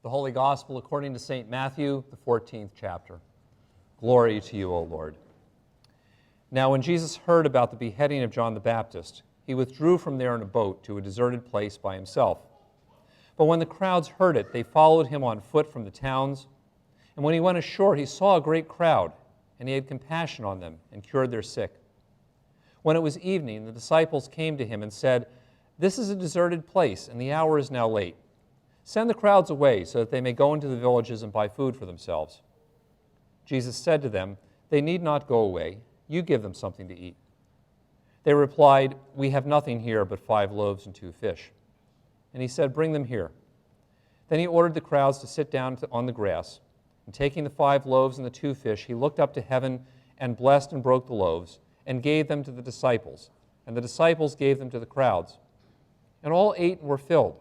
The Holy Gospel according to St. Matthew, the 14th chapter. Glory to you, O Lord. Now when Jesus heard about the beheading of John the Baptist, he withdrew from there in a boat to a deserted place by himself. But when the crowds heard it, they followed him on foot from the towns. And when he went ashore, he saw a great crowd, and he had compassion on them and cured their sick. When it was evening, the disciples came to him and said, "This is a deserted place, and the hour is now late. Send the crowds away so that they may go into the villages and buy food for themselves." Jesus said to them, "They need not go away. You give them something to eat." They replied, "We have nothing here but 5 loaves and 2 fish." And he said, "Bring them here." Then he ordered the crowds to sit down on the grass. And taking the 5 loaves and the 2 fish, he looked up to heaven and blessed and broke the loaves and gave them to the disciples. And the disciples gave them to the crowds. And all ate and were filled.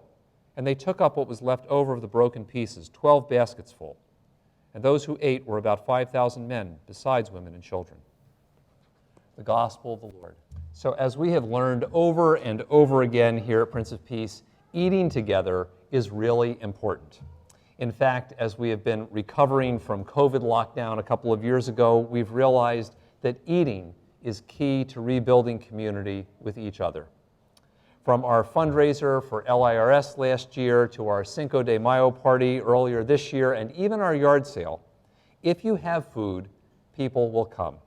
And they took up what was left over of the broken pieces, 12 baskets full. And those who ate were about 5,000 men, besides women and children. The Gospel of the Lord. So as we have learned over and over again here at Prince of Peace, eating together is really important. In fact, as we have been recovering from COVID lockdown a couple of years ago, we've realized that eating is key to rebuilding community with each other. From our fundraiser for LIRS last year to our Cinco de Mayo party earlier this year and even our yard sale, if you have food, people will come.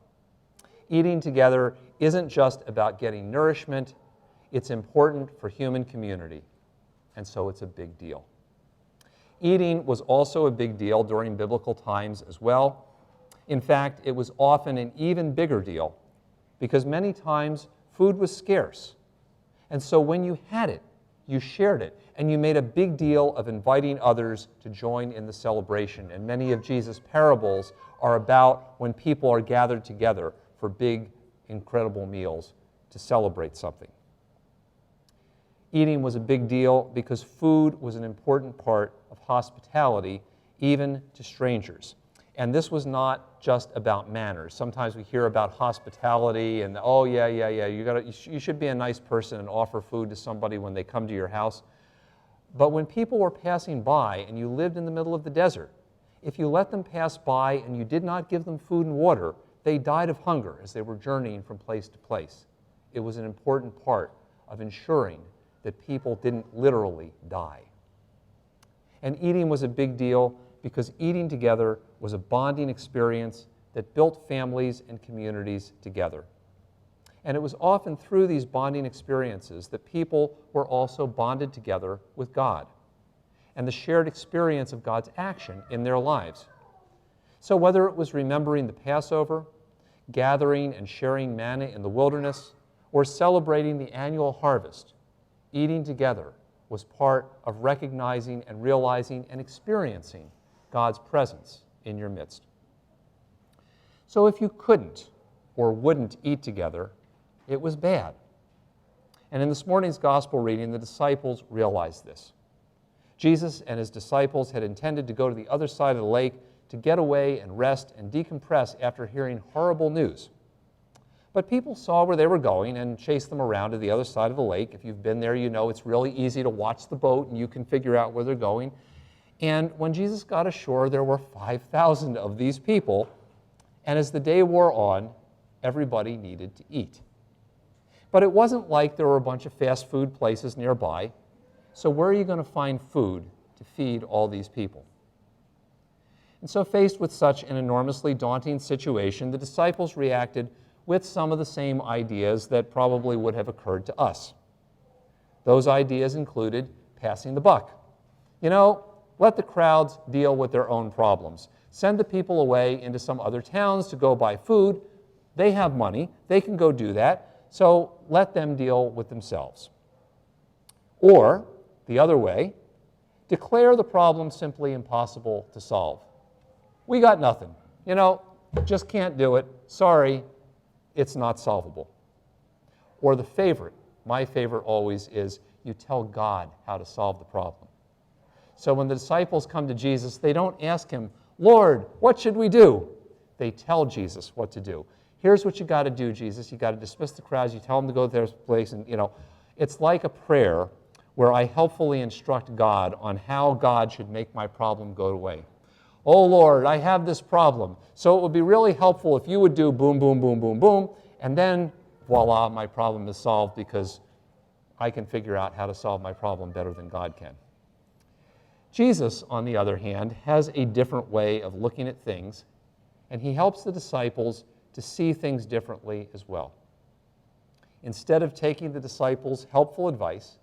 Eating together isn't just about getting nourishment, it's important for human community, and so it's a big deal. Eating was also a big deal during biblical times as well. In fact, it was often an even bigger deal because many times food was scarce. And so when you had it, you shared it, and you made a big deal of inviting others to join in the celebration. And many of Jesus' parables are about when people are gathered together for big, incredible meals to celebrate something. Eating was a big deal because food was an important part of hospitality, even to strangers. And this was not just about manners. Sometimes we hear about hospitality and, oh, yeah, you should be a nice person and offer food to somebody when they come to your house. But when people were passing by and you lived in the middle of the desert, if you let them pass by and you did not give them food and water, they died of hunger as they were journeying from place to place. It was an important part of ensuring that people didn't literally die. And eating was a big deal because eating together was a bonding experience that built families and communities together. And it was often through these bonding experiences that people were also bonded together with God and the shared experience of God's action in their lives. So whether it was remembering the Passover, gathering and sharing manna in the wilderness, or celebrating the annual harvest, eating together was part of recognizing and realizing and experiencing God's presence in your midst. So if you couldn't or wouldn't eat together, it was bad. And in this morning's gospel reading, the disciples realized this. Jesus and his disciples had intended to go to the other side of the lake to get away and rest and decompress after hearing horrible news. But people saw where they were going and chased them around to the other side of the lake. If you've been there, you know it's really easy to watch the boat and you can figure out where they're going. And when Jesus got ashore, there were 5,000 of these people. And as the day wore on, everybody needed to eat. But it wasn't like there were a bunch of fast food places nearby. So where are you going to find food to feed all these people? And so faced with such an enormously daunting situation, the disciples reacted with some of the same ideas that probably would have occurred to us. Those ideas included passing the buck. You know, let the crowds deal with their own problems. Send the people away into some other towns to go buy food. They have money. They can go do that. So let them deal with themselves. Or, the other way, declare the problem simply impossible to solve. We got nothing. You know, just can't do it. Sorry, it's not solvable. Or the favorite, my favorite always is, you tell God how to solve the problem. So when the disciples come to Jesus, they don't ask him, "Lord, what should we do?" They tell Jesus what to do. Here's what you got to do, Jesus. You got to dismiss the crowds. You tell them to go to their place. And, you know, it's like a prayer where I helpfully instruct God on how God should make my problem go away. Oh Lord, I have this problem, so it would be really helpful if you would do boom, boom, boom, boom, boom, and then voila, my problem is solved because I can figure out how to solve my problem better than God can. Jesus, on the other hand, has a different way of looking at things, and he helps the disciples to see things differently as well. Instead of taking the disciples' helpful advice,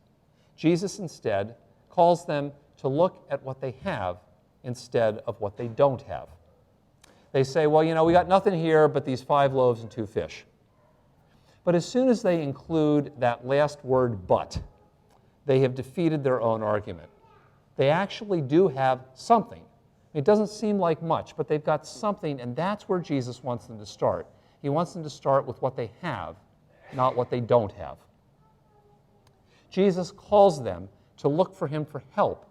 Jesus instead calls them to look at what they have instead of what they don't have. They say, well, we got nothing here but these 5 loaves and 2 fish. But as soon as they include that last word, but, they have defeated their own argument. They actually do have something. It doesn't seem like much, but they've got something, and that's where Jesus wants them to start. He wants them to start with what they have, not what they don't have. Jesus calls them to look for him for help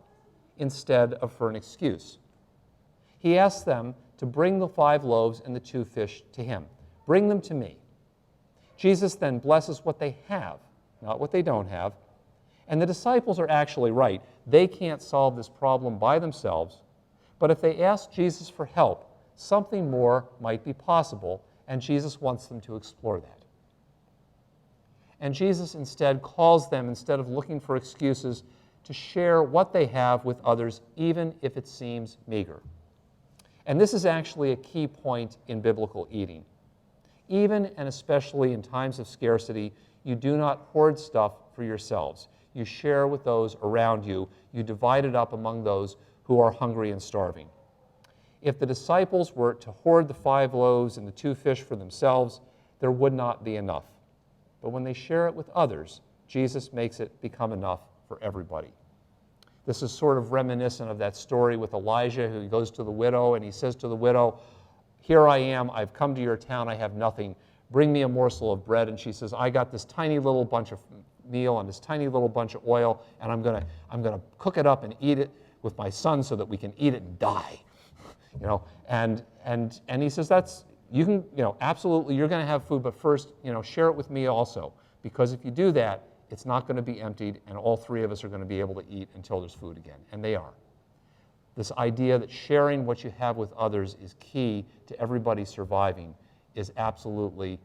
instead of for an excuse. He asks them to bring the 5 loaves and the 2 fish to him. Bring them to me. Jesus then blesses what they have, not what they don't have. And the disciples are actually right. They can't solve this problem by themselves, but if they ask Jesus for help, something more might be possible, and Jesus wants them to explore that. And Jesus instead calls them, instead of looking for excuses, to share what they have with others, even if it seems meager. And this is actually a key point in biblical eating. Even and especially in times of scarcity, you do not hoard stuff for yourselves. You share with those around you. You divide it up among those who are hungry and starving. If the disciples were to hoard the 5 loaves and the 2 fish for themselves, there would not be enough. But when they share it with others, Jesus makes it become enough for everybody. This is sort of reminiscent of that story with Elijah, who goes to the widow and he says to the widow, here I am, I've come to your town, I have nothing. Bring me a morsel of bread. And she says, I got this tiny little bunch of meal and this tiny little bunch of oil, and I'm gonna cook it up and eat it with my son so that we can eat it and die. And he says, that's, you can, absolutely, you're gonna have food, but first, share it with me also. Because if you do that, it's not gonna be emptied, and all 3 of us are gonna be able to eat until there's food again. And they are. This idea that sharing what you have with others is key to everybody surviving is absolutely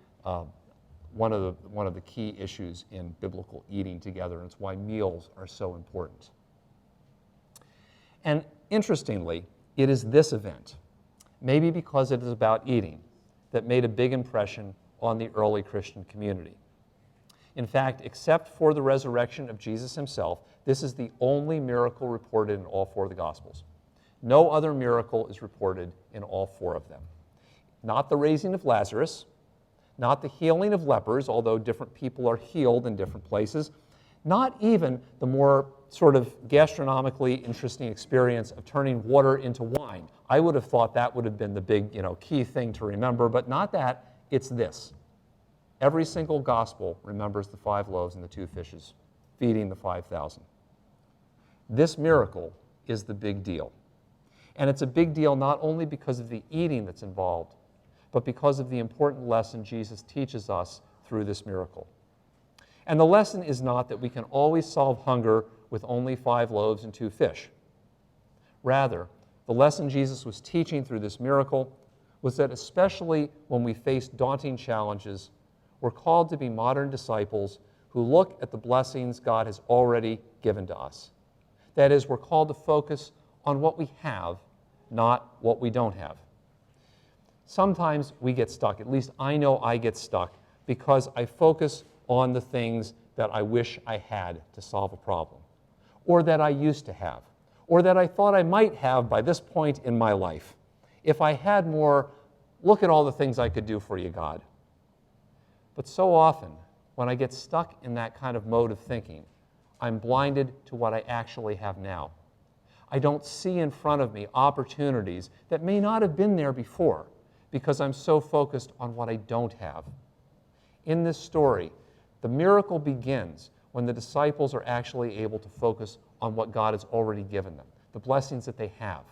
one of the key issues in biblical eating together, and it's why meals are so important. And interestingly, it is this event, maybe because it is about eating, that made a big impression on the early Christian community. In fact, except for the resurrection of Jesus himself, this is the only miracle reported in all 4 of the Gospels. No other miracle is reported in all 4 of them. Not the raising of Lazarus, not the healing of lepers, although different people are healed in different places, not even the more sort of gastronomically interesting experience of turning water into wine. I would have thought that would have been the big, key thing to remember, but not that, it's this. Every single gospel remembers the 5 loaves and the 2 fishes, feeding the 5,000. This miracle is the big deal. And it's a big deal not only because of the eating that's involved, but because of the important lesson Jesus teaches us through this miracle. And the lesson is not that we can always solve hunger with only 5 loaves and 2 fish. Rather, the lesson Jesus was teaching through this miracle was that especially when we face daunting challenges, we're called to be modern disciples who look at the blessings God has already given to us. That is, we're called to focus on what we have, not what we don't have. Sometimes we get stuck, at least I know I get stuck, because I focus on the things that I wish I had to solve a problem, or that I used to have, or that I thought I might have by this point in my life. If I had more, look at all the things I could do for you, God. But so often, when I get stuck in that kind of mode of thinking, I'm blinded to what I actually have now. I don't see in front of me opportunities that may not have been there before because I'm so focused on what I don't have. In this story, the miracle begins when the disciples are actually able to focus on what God has already given them, the blessings that they have.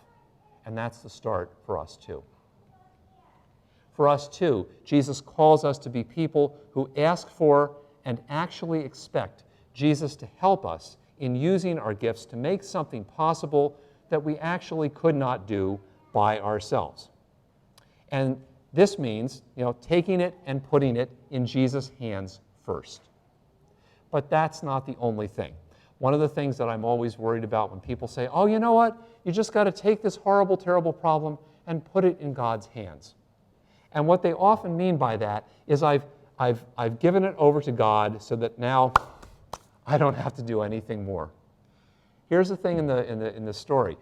And that's the start for us too. For us too, Jesus calls us to be people who ask for and actually expect Jesus to help us in using our gifts to make something possible that we actually could not do by ourselves. And this means, taking it and putting it in Jesus' hands first. But that's not the only thing. One of the things that I'm always worried about when people say, oh, you know what? You just got to take this horrible, terrible problem and put it in God's hands. And what they often mean by that is I've given it over to God so that now I don't have to do anything more. Here's the thing in the story.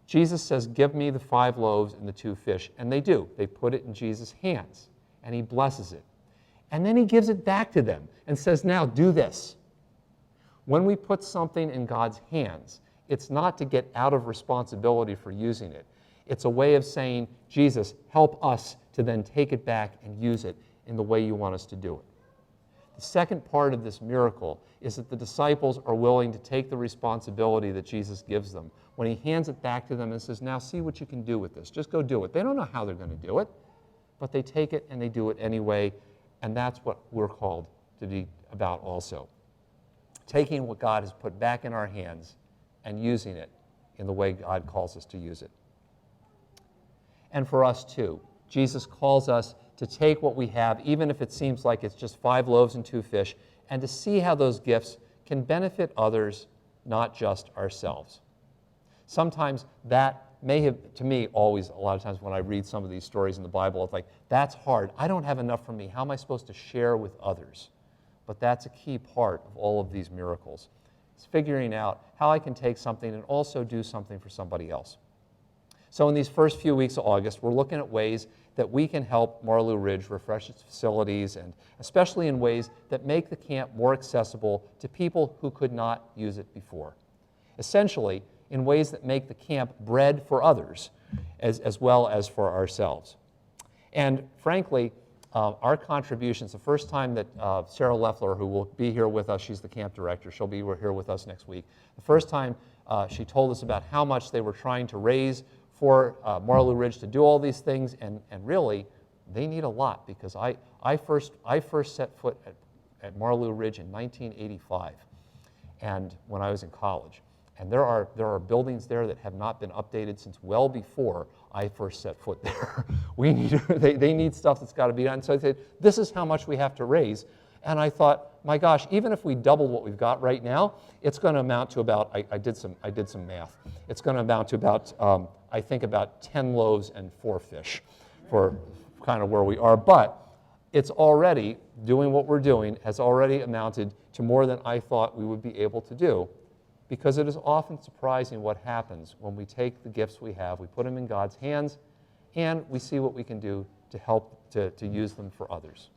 Jesus says, give me the 5 loaves and the 2 fish. And they do. They put it in Jesus' hands, and he blesses it. And then he gives it back to them and says, now do this. When we put something in God's hands, it's not to get out of responsibility for using it. It's a way of saying, Jesus, help us to then take it back and use it in the way you want us to do it. The second part of this miracle is that the disciples are willing to take the responsibility that Jesus gives them when he hands it back to them and says, now see what you can do with this. Just go do it. They don't know how they're going to do it, but they take it and they do it anyway, and that's what we're called to be about also. Taking what God has put back in our hands and using it in the way God calls us to use it. And for us too, Jesus calls us to take what we have, even if it seems like it's just 5 loaves and 2 fish, and to see how those gifts can benefit others, not just ourselves. Sometimes that may have, to me, always, a lot of times when I read some of these stories in the Bible, it's like, that's hard. I don't have enough for me. How am I supposed to share with others? But that's a key part of all of these miracles. It's figuring out how I can take something and also do something for somebody else. So in these first few weeks of August, we're looking at ways that we can help Marlou Ridge refresh its facilities, and especially in ways that make the camp more accessible to people who could not use it before. Essentially, in ways that make the camp bread for others as well as for ourselves. And frankly, our contributions, the first time that Sarah Leffler, who will be here with us, she's the camp director, she'll be here with us next week. The first time she told us about how much they were trying to raise for Marlou Ridge to do all these things, and really, they need a lot, because I first set foot at Marlou Ridge in 1985, and when I was in college. And there are buildings there that have not been updated since well before I first set foot there. They need stuff that's got to be done. So I said, this is how much we have to raise. And I thought, my gosh, even if we double what we've got right now, it's going to amount to about, I did some math. It's going to amount to about, I think about 10 loaves and 4 fish for kind of where we are. But it's already, doing what we're doing, has already amounted to more than I thought we would be able to do. Because it is often surprising what happens when we take the gifts we have, we put them in God's hands, and we see what we can do to help to use them for others.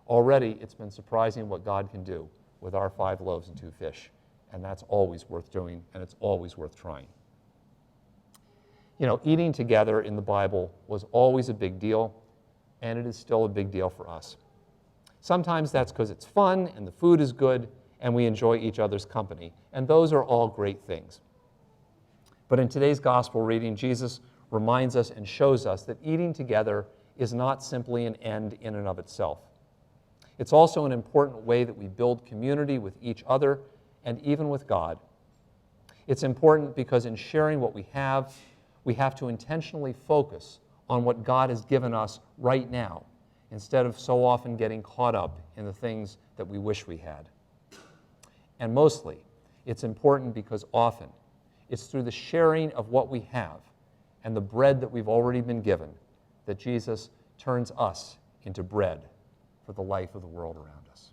Already, it's been surprising what God can do with our 5 loaves and 2 fish, and that's always worth doing, and it's always worth trying. You know, eating together in the Bible was always a big deal, and it is still a big deal for us. Sometimes that's because it's fun, and the food is good, and we enjoy each other's company. And those are all great things. But in today's gospel reading, Jesus reminds us and shows us that eating together is not simply an end in and of itself. It's also an important way that we build community with each other and even with God. It's important because in sharing what we have to intentionally focus on what God has given us right now, instead of so often getting caught up in the things that we wish we had. And mostly, it's important because often it's through the sharing of what we have and the bread that we've already been given that Jesus turns us into bread for the life of the world around us.